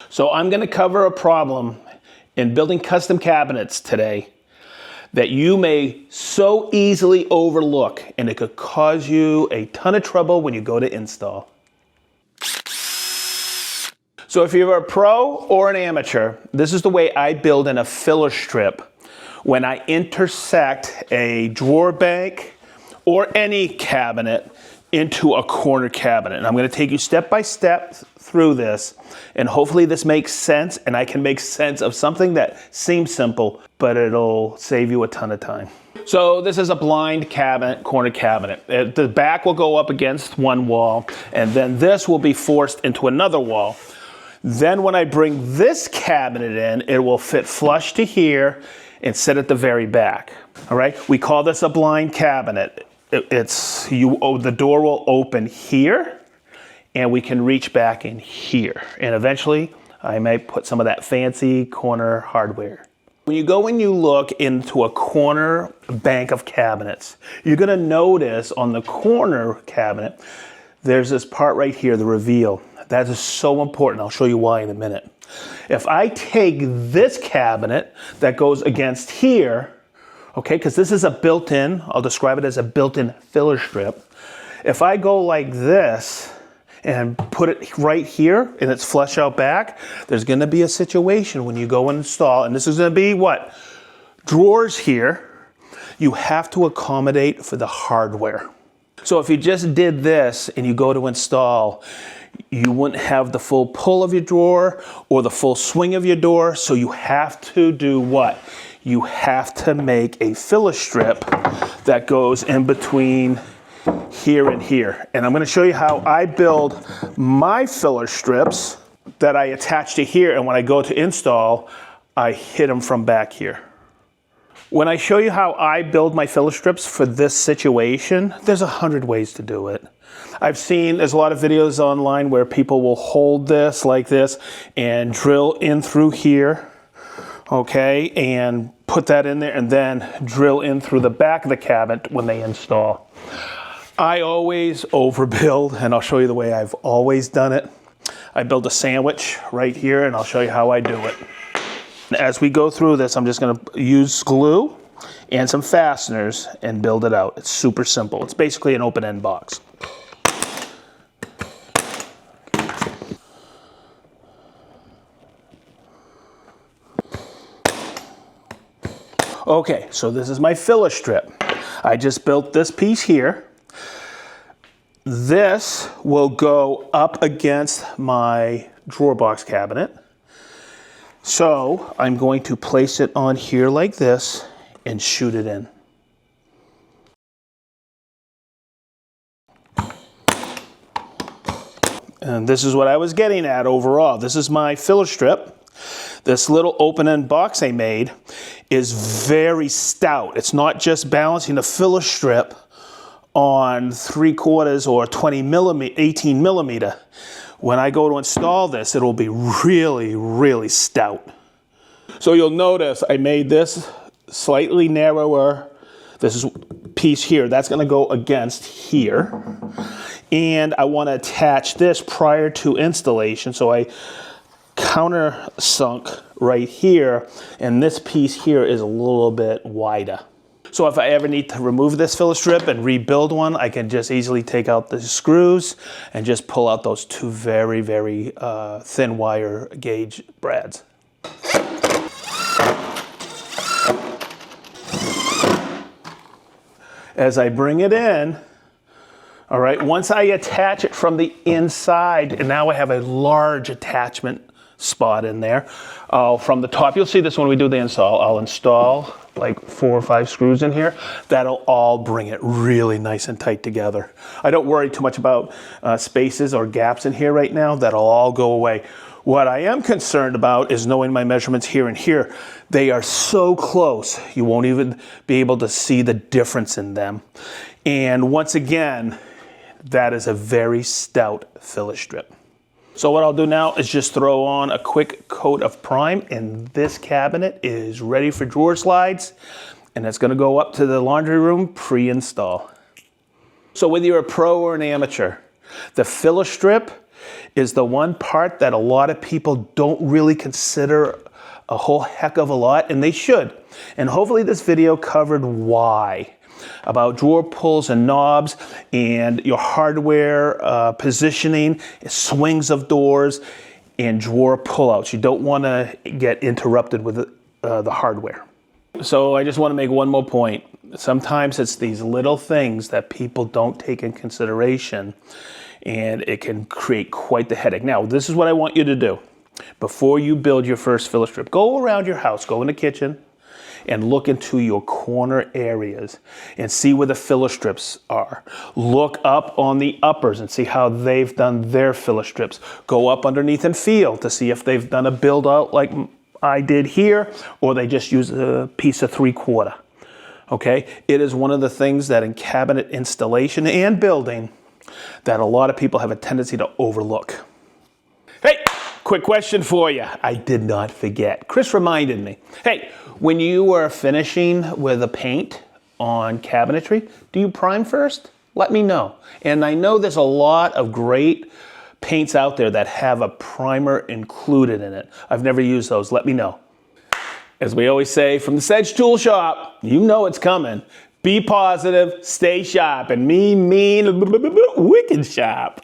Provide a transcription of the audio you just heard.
So I'm going to cover a problem in building custom cabinets today that you may so easily overlook, and it could cause you a ton of trouble when you go to install. So if you're a pro or an amateur, this is the way I build in a filler strip when I intersect a drawer bank or any cabinet into a corner cabinet. And I'm going to take you step by step through this, and hopefully this makes sense and I can make sense of something that seems simple, but it'll save you a ton of time. So this is a blind cabinet, corner cabinet. The back will go up against one wall, and then this will be forced into another wall. Then when I bring this cabinet in, it will fit flush to here and sit at the very back. All right, we call this a blind cabinet. The door will open here, and we can reach back in here. And eventually, I may put some of that fancy corner hardware. When you go and you look into a corner bank of cabinets, you're gonna notice on the corner cabinet, there's this part right here, the reveal. That is so important. I'll show you why in a minute. If I take this cabinet that goes against here, okay, because this is a built-in, I'll describe it as a built-in filler strip. If I go like this and put it right here and it's flush out back, there's gonna be a situation when you go and install, and this is gonna be what? Drawers here. You have to accommodate for the hardware. So if you just did this and you go to install, you wouldn't have the full pull of your drawer or the full swing of your door, so you have to do what? You have to make a filler strip that goes in between here and here. And I'm going to show you how I build my filler strips that I attach to here, and when I go to install, I hit them from back here. When I show you how I build my filler strips for this situation, there's 100 ways to do it. There's a lot of videos online where people will hold this like this and drill in through here, okay, and put that in there and then drill in through the back of the cabinet when they install. I always overbuild, and I'll show you the way I've always done it. I build a sandwich right here, and I'll show you how I do it. As we go through this, I'm just going to use glue and some fasteners and build it out. It's super simple. It's basically an open-end box. Okay, so this is my filler strip. I just built this piece here. This will go up against my drawer box cabinet. So I'm going to place it on here like this and shoot it in. And this is what I was getting at overall. This is my filler strip. This little open-end box I made is very stout. It's not just balancing a filler strip on 3/4 or 18 millimeter. When I go to install this, it'll be really, really stout. So you'll notice I made this slightly narrower. This is piece here, that's gonna go against here. And I wanna attach this prior to installation, so I countersunk right here, and this piece here is a little bit wider. So if I ever need to remove this filler strip and rebuild one, I can just easily take out the screws and just pull out those two very, very thin wire gauge brads. As I bring it in, all right, once I attach it from the inside, and now I have a large attachment spot in there. From the top, you'll see this when we do the install. I'll install like 4 or 5 screws in here. That'll all bring it really nice and tight together. I don't worry too much about spaces or gaps in here right now. That'll all go away. What I am concerned about is knowing my measurements here and here. They are so close, you won't even be able to see the difference in them. And once again, that is a very stout filler strip. So what I'll do now is just throw on a quick coat of prime, and this cabinet is ready for drawer slides, and it's gonna go up to the laundry room pre-install. So whether you're a pro or an amateur, the filler strip is the one part that a lot of people don't really consider a whole heck of a lot, and they should. And hopefully this video covered why. About drawer pulls and knobs and your hardware positioning, swings of doors, and drawer pullouts. You don't want to get interrupted with the hardware. So I just want to make one more point. Sometimes it's these little things that people don't take in consideration, and it can create quite the headache. Now, this is what I want you to do. Before you build your first filler strip, go around your house, go in the kitchen, and look into your corner areas and see where the filler strips are. Look up on the uppers and see how they've done their filler strips. Go up underneath and feel to see if they've done a build out like I did here, or they just use a piece of 3/4. Okay, it is one of the things that in cabinet installation and building that a lot of people have a tendency to overlook. Hey, quick question for you. I did not forget. Chris reminded me. Hey, when you are finishing with a paint on cabinetry, do you prime first? Let me know. And I know there's a lot of great paints out there that have a primer included in it. I've never used those. Let me know. As we always say from the SedgeTool shop, you know it's coming. Be positive, stay sharp, and mean, wicked sharp.